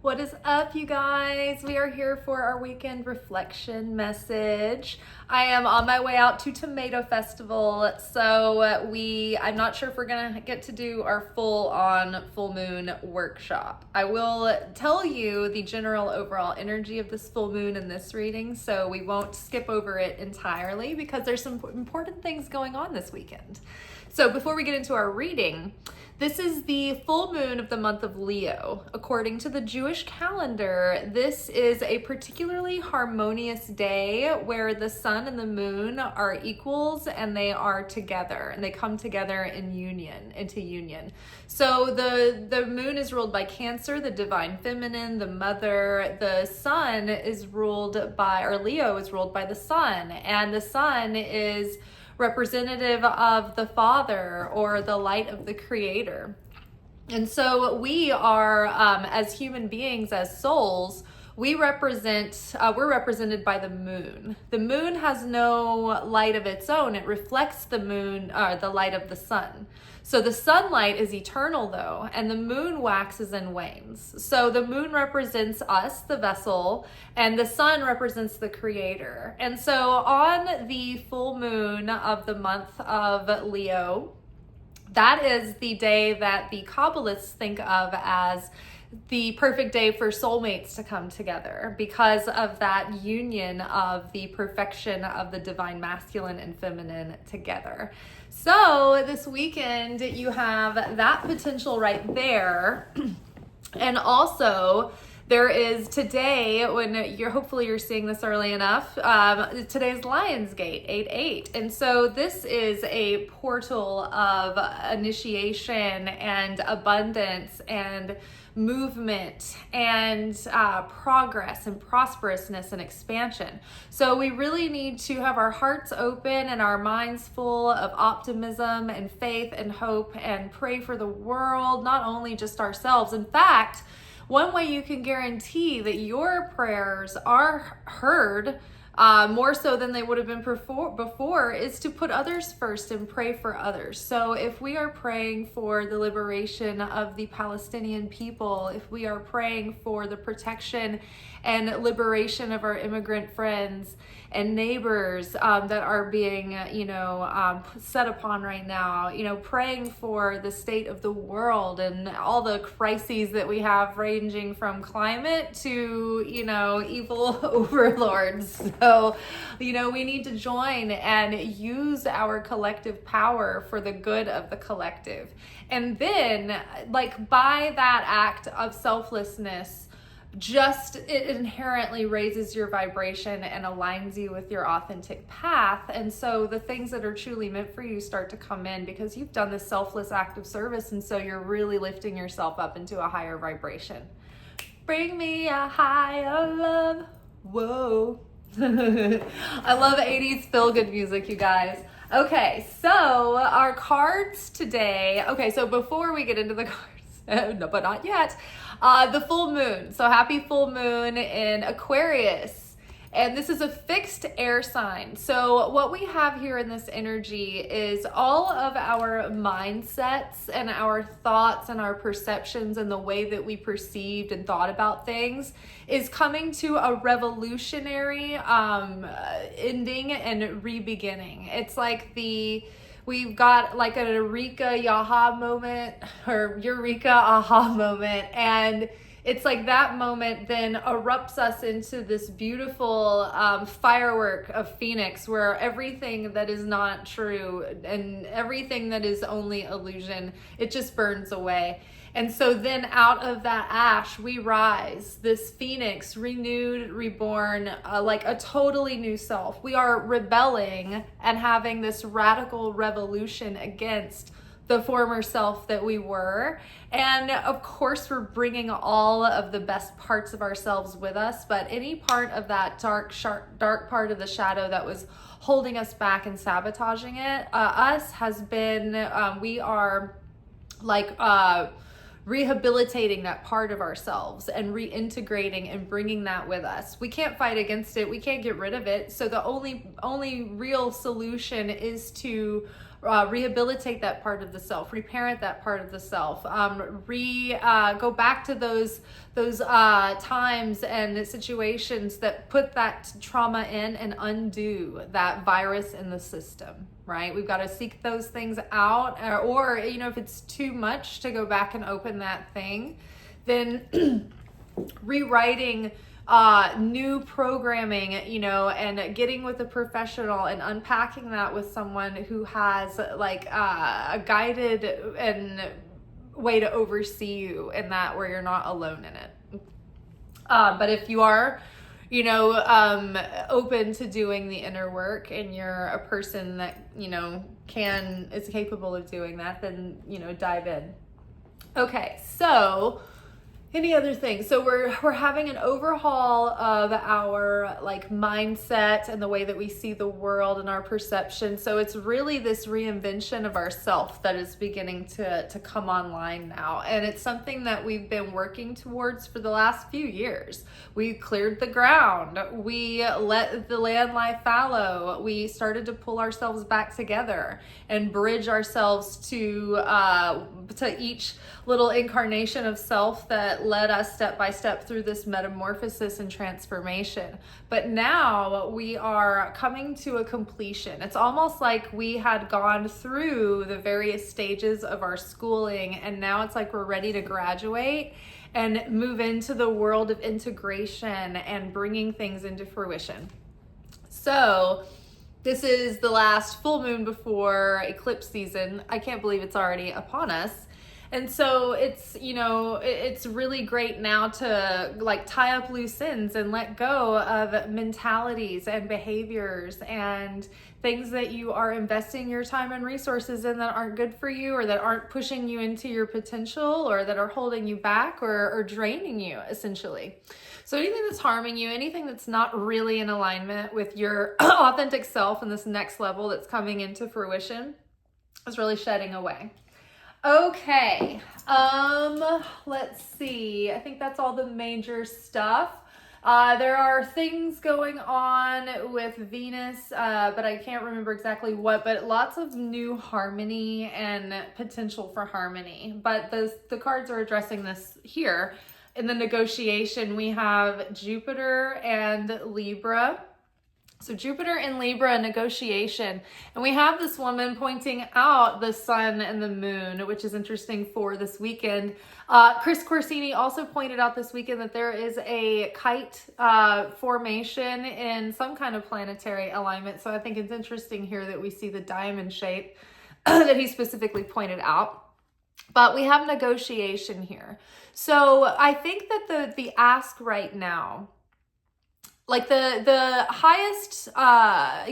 What is up, you guys? We are here for our weekend reflection message. I am on my way out to Tomato Festival, so I'm not sure if we're gonna get to do our full-on full moon workshop. I will tell you the general overall energy of this full moon in this reading, so we won't skip over it entirely because there's some important things going on this weekend. So before we get into our reading, this is the full moon of the month of Leo. According to the Jewish calendar, this is a particularly harmonious day where the sun and the moon are equals and they are together and they come together into union. So the moon is ruled by Cancer, the divine feminine, the mother. The sun is ruled by, or Leo is ruled by the sun, and the sun is representative of the Father or the light of the Creator. And so we are, as human beings, as souls, we're represented by the moon. The moon has no light of its own. It reflects the light of the sun. So the sunlight is eternal though, and the moon waxes and wanes. So the moon represents us, the vessel, and the sun represents the Creator. And so on the full moon of the month of Leo, that is the day that the Kabbalists think of as the perfect day for soulmates to come together because of that union of the perfection of the divine masculine and feminine together. So this weekend you have that potential right there. And also there is today, when hopefully you're seeing this early enough, today's Lionsgate 8/8. And so this is a portal of initiation and abundance and movement and progress and prosperousness and expansion. So we really need to have our hearts open and our minds full of optimism and faith and hope and pray for the world, not only just ourselves. In fact, one way you can guarantee that your prayers are heard more so than they would have been before is to put others first and pray for others. So if we are praying for the liberation of the Palestinian people, if we are praying for the protection and liberation of our immigrant friends and neighbors that are being, set upon right now, praying for the state of the world and all the crises that we have ranging from climate to, evil overlords. So, we need to join and use our collective power for the good of the collective. And then, by that act of selflessness, it inherently raises your vibration and aligns you with your authentic path. And so the things that are truly meant for you start to come in because you've done this selfless act of service. And so you're really lifting yourself up into a higher vibration. Bring me a higher love. Whoa. I love 80s feel-good music, you guys. Okay, so our cards today. Okay, so before we get into the cards, no, but not yet. The full moon. So happy full moon in Aquarius. And this is a fixed air sign. So what we have here in this energy is all of our mindsets and our thoughts and our perceptions and the way that we perceived and thought about things is coming to a revolutionary ending and re-beginning. It's like we've got like an eureka aha moment and it's like that moment then erupts us into this beautiful firework of Phoenix where everything that is not true and everything that is only illusion, it just burns away. And so then out of that ash, we rise, this Phoenix, renewed, reborn, like a totally new self. We are rebelling and having this radical revolution against the former self that we were. And of course, we're bringing all of the best parts of ourselves with us, but any part of that dark part of the shadow that was holding us back and sabotaging it, we are like rehabilitating that part of ourselves and reintegrating and bringing that with us. We can't fight against it. We can't get rid of it. So the only real solution is to rehabilitate that part of the self, reparent that part of the self, go back to those times and situations that put that trauma in and undo that virus in the system, right? We've got to seek those things out, or if it's too much to go back and open that thing, then rewriting new programming, and getting with a professional and unpacking that with someone who has like a guided and way to oversee you in that, where you're not alone in it. But if you are, open to doing the inner work, and you're a person that, is capable of doing that, then, dive in. Okay, so any other things? So we're having an overhaul of our mindset and the way that we see the world and our perception. So it's really this reinvention of ourself that is beginning to come online now. And it's something that we've been working towards for the last few years. We cleared the ground. We let the land lie fallow. We started to pull ourselves back together and bridge ourselves to each little incarnation of self that led us step by step through this metamorphosis and transformation. But now we are coming to a completion. It's almost like we had gone through the various stages of our schooling, and now it's like we're ready to graduate and move into the world of integration and bringing things into fruition. So this is the last full moon before eclipse season. I can't believe it's already upon us. And so it's, it's really great now to tie up loose ends and let go of mentalities and behaviors and things that you are investing your time and resources in that aren't good for you, or that aren't pushing you into your potential, or that are holding you back or draining you, essentially. So anything that's harming you, anything that's not really in alignment with your authentic self and this next level that's coming into fruition is really shedding away. Okay, let's see. I think that's all the major stuff. There are things going on with Venus, but I can't remember exactly what, but lots of new harmony and potential for harmony. But the cards are addressing this here. In the negotiation, we have Jupiter and Libra. So Jupiter in Libra, negotiation. And we have this woman pointing out the sun and the moon, which is interesting for this weekend. Chris Corsini also pointed out this weekend that there is a kite formation in some kind of planetary alignment. So I think it's interesting here that we see the diamond shape that he specifically pointed out. But we have negotiation here. So I think that the ask right now, the highest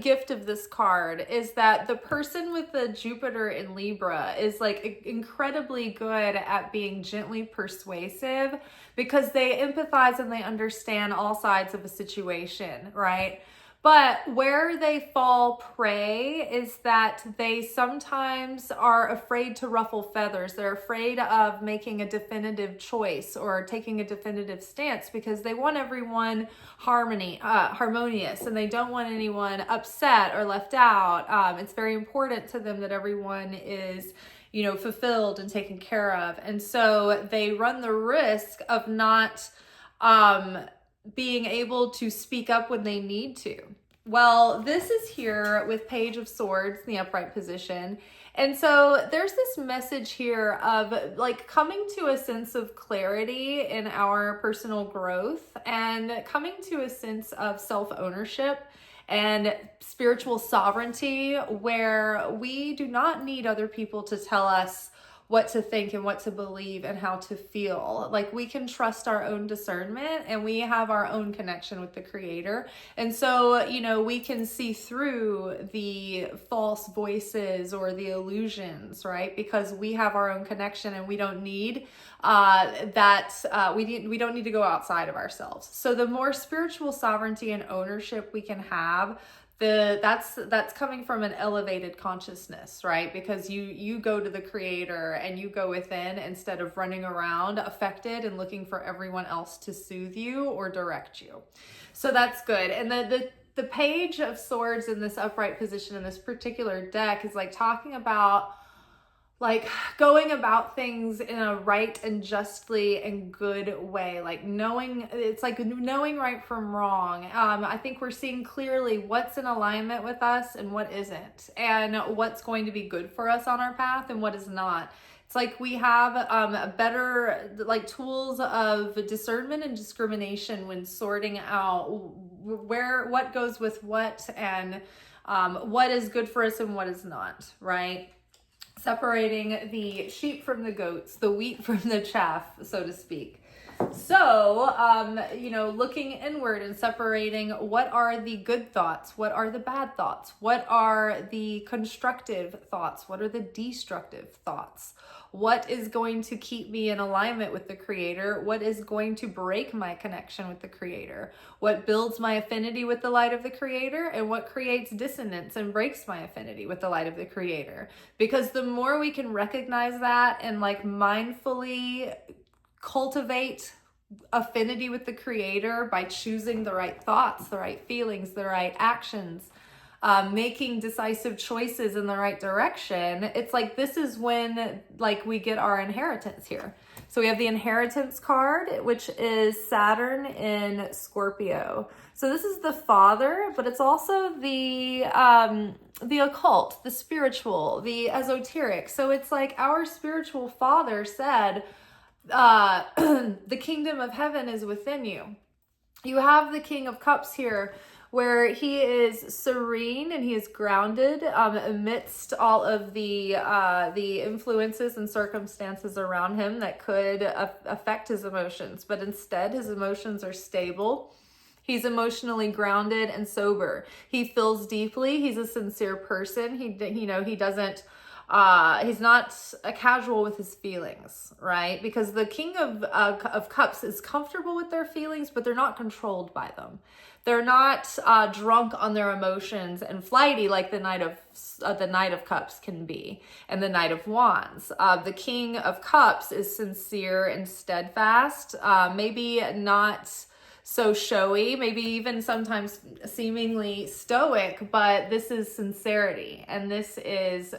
gift of this card is that the person with the Jupiter in Libra is incredibly good at being gently persuasive, because they empathize and they understand all sides of a situation, right? But where they fall prey is that they sometimes are afraid to ruffle feathers. They're afraid of making a definitive choice or taking a definitive stance, because they want everyone harmonious, and they don't want anyone upset or left out. It's very important to them that everyone is, fulfilled and taken care of. And so they run the risk of not being able to speak up when they need to. Well, this is here with Page of Swords in the upright position. And so there's this message here of coming to a sense of clarity in our personal growth, and coming to a sense of self-ownership and spiritual sovereignty, where we do not need other people to tell us what to think and what to believe and how to feel. We can trust our own discernment, and we have our own connection with the Creator. And so, we can see through the false voices or the illusions, right? Because we have our own connection, and we don't need we don't need to go outside of ourselves. So the more spiritual sovereignty and ownership we can have, that's coming from an elevated consciousness, right? Because you go to the Creator and you go within, instead of running around affected and looking for everyone else to soothe you or direct you. So that's good. And the the Page of Swords in this upright position in this particular deck is like talking about like going about things in a right and justly and good way, like knowing, it's like knowing right from wrong. I think we're seeing clearly what's in alignment with us and what isn't, and what's going to be good for us on our path and what is not. It's like we have a better like tools of discernment and discrimination when sorting out what goes with what, and what is good for us and what is not, right? Separating the sheep from the goats, the wheat from the chaff, so to speak. So, looking inward and separating what are the good thoughts, what are the bad thoughts, what are the constructive thoughts, what are the destructive thoughts, what is going to keep me in alignment with the Creator, what is going to break my connection with the Creator, what builds my affinity with the light of the Creator, and what creates dissonance and breaks my affinity with the light of the Creator. Because the more we can recognize that and like mindfully cultivate affinity with the Creator by choosing the right thoughts, the right feelings, the right actions, making decisive choices in the right direction, it's like this is when like we get our inheritance here. So we have the inheritance card, which is Saturn in Scorpio. So this is the father, but it's also the occult, the spiritual, the esoteric. So it's like our spiritual father said, the kingdom of heaven is within you. You have the King of Cups here, where he is serene and he is grounded amidst all of the influences and circumstances around him that could affect his emotions. But instead, his emotions are stable. He's emotionally grounded and sober. He feels deeply. He's a sincere person. He doesn't. He's not a casual with his feelings, right? Because the King of Cups is comfortable with their feelings, but they're not controlled by them. They're not drunk on their emotions and flighty like the Knight of Cups can be, and the Knight of Wands. The King of Cups is sincere and steadfast, maybe not so showy, maybe even sometimes seemingly stoic, but this is sincerity, and this is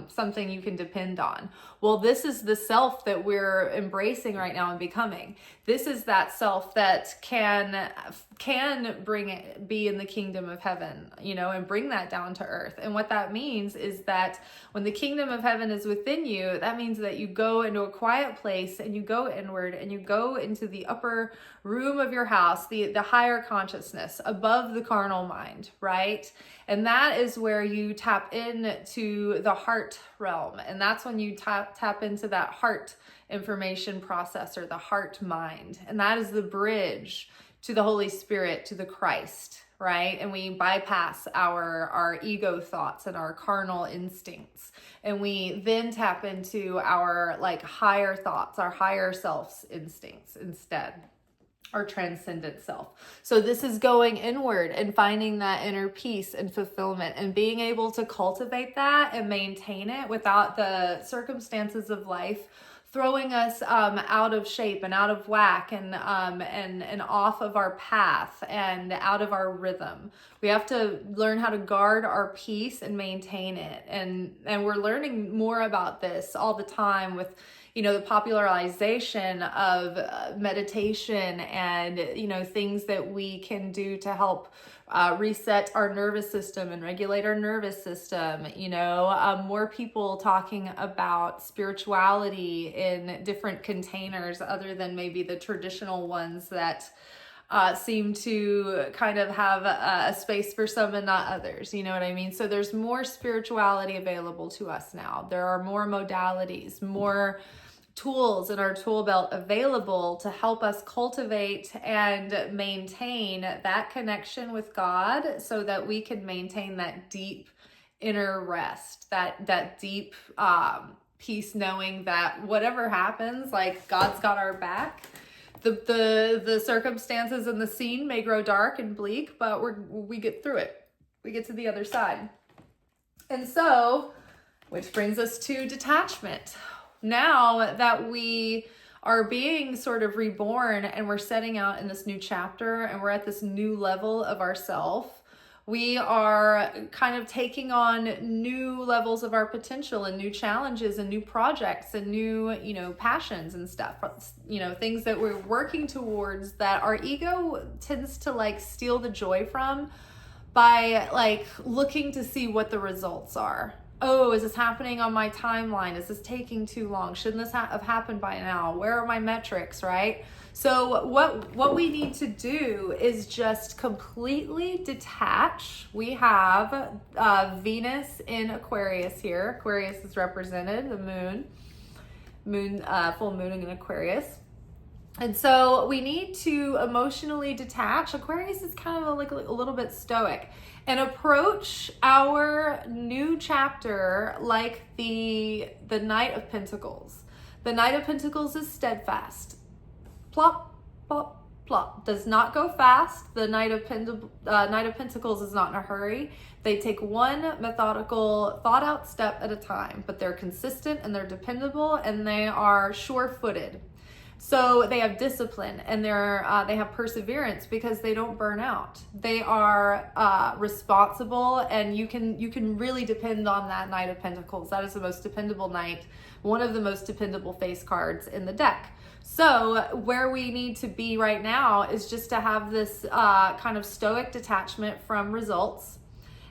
something you can depend on. Well, this is the self that we're embracing right now and becoming. This is that self that can be in the kingdom of heaven, and bring that down to earth. And what that means is that when the kingdom of heaven is within you, that means that you go into a quiet place and you go inward and you go into the upper room of your house, the higher consciousness above the carnal mind, right? And that is where you tap into the heart realm. And that's when you tap into that heart information processor, the heart mind. And that is the bridge to the Holy Spirit, to the Christ, right? And we bypass our ego thoughts and our carnal instincts. And we then tap into our like higher thoughts, our higher self's instincts instead. Our transcendent self. So this is going inward and finding that inner peace and fulfillment and being able to cultivate that and maintain it without the circumstances of life throwing us out of shape and out of whack and off of our path and out of our rhythm. We have to learn how to guard our peace and maintain it. And we're learning more about this all the time with the popularization of meditation and, things that we can do to help reset our nervous system and regulate our nervous system. More people talking about spirituality in different containers other than maybe the traditional ones that seem to kind of have a space for some and not others. You know what I mean? So there's more spirituality available to us now. There are more modalities, more tools in our tool belt available to help us cultivate and maintain that connection with God so that we can maintain that deep inner rest, that deep peace, knowing that whatever happens, like God's got our back. The circumstances and the scene may grow dark and bleak, but we get through it. We get to the other side. And so, which brings us to detachment. Now that we are being sort of reborn, and we're setting out in this new chapter, and we're at this new level of ourself. We are kind of taking on new levels of our potential and new challenges and new projects and new, passions and stuff, things that we're working towards that our ego tends to like steal the joy from by like looking to see what the results are. Oh, is this happening on my timeline? Is this taking too long? Shouldn't this have happened by now? Where are my metrics, right? So what we need to do is just completely detach. We have Venus in Aquarius here. Aquarius is represented, the full moon in Aquarius. And so we need to emotionally detach. Aquarius is kind of like a little bit stoic, and approach our new chapter like the Knight of Pentacles. The Knight of Pentacles is steadfast. Plop, plop, plop. Does not go fast. The Knight of Pentacles is not in a hurry. They take one methodical, thought out step at a time, but they're consistent and they're dependable and they are sure-footed. So they have discipline and they have perseverance because they don't burn out. They are responsible, and you can really depend on that Knight of Pentacles. That is the most dependable knight, one of the most dependable face cards in the deck. So where we need to be right now is just to have this kind of stoic detachment from results,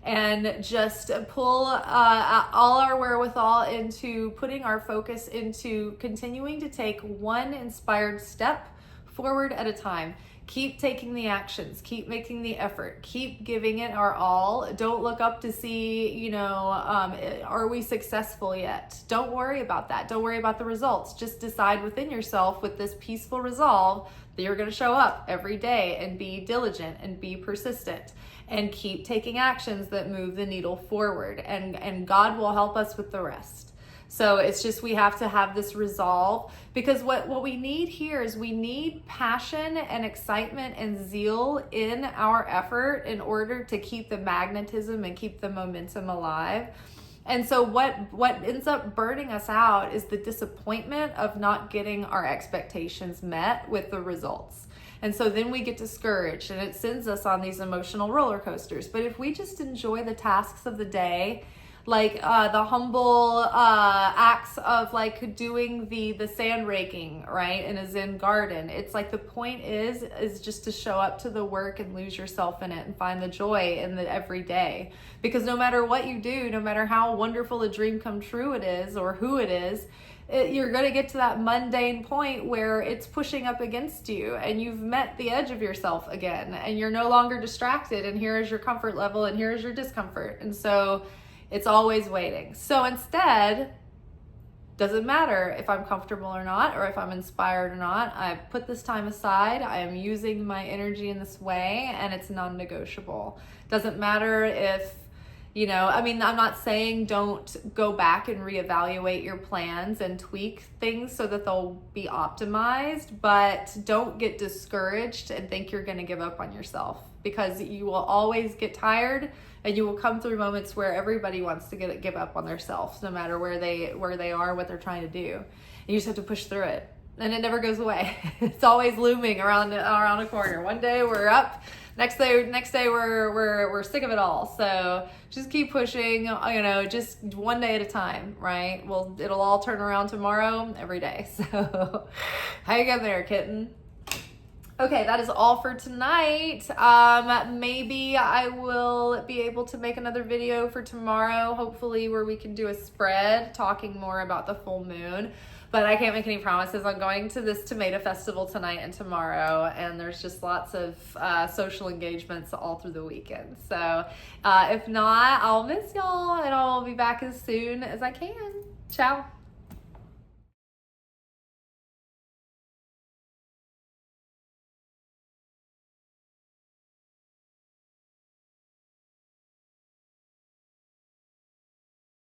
and just pull all our wherewithal into putting our focus into continuing to take one inspired step forward at a time. Keep taking the actions, keep making the effort, keep giving it our all. Don't look up to see, are we successful yet? Don't worry about that. Don't worry about the results. Just decide within yourself with this peaceful resolve that you're going to show up every day and be diligent and be persistent and keep taking actions that move the needle forward, and God will help us with the rest. So it's just, we have to have this resolve, because what we need here is we need passion and excitement and zeal in our effort in order to keep the magnetism and keep the momentum alive. And so what ends up burning us out is the disappointment of not getting our expectations met with the results. And so then we get discouraged, and it sends us on these emotional roller coasters. But if we just enjoy the tasks of the day, like the humble acts of like doing the sand raking, right, in a Zen garden. It's like the point is just to show up to the work and lose yourself in it and find the joy in the everyday. Because no matter what you do, no matter how wonderful a dream come true it is or who it is, you're going to get to that mundane point where it's pushing up against you and you've met the edge of yourself again and you're no longer distracted, and here is your comfort level and here is your discomfort. And so it's always waiting. So instead, doesn't matter if I'm comfortable or not, or if I'm inspired or not. I've put this time aside. I am using my energy in this way, and it's non-negotiable. Doesn't matter if, I'm not saying don't go back and reevaluate your plans and tweak things so that they'll be optimized, but don't get discouraged and think you're going to give up on yourself, because you will always get tired. And you will come through moments where everybody wants to give up on themselves, no matter where they are, what they're trying to do. And you just have to push through it, and it never goes away. It's always looming around a corner. One day we're up, next day we're sick of it all. So just keep pushing, just one day at a time, right? Well, it'll all turn around tomorrow, every day. So how you get there, kitten? Okay, that is all for tonight. Maybe I will be able to make another video for tomorrow, hopefully, where we can do a spread talking more about the full moon. But I can't make any promises. I'm going to this tomato festival tonight and tomorrow, and there's just lots of social engagements all through the weekend. So if not, I'll miss y'all, and I'll be back as soon as I can. Ciao.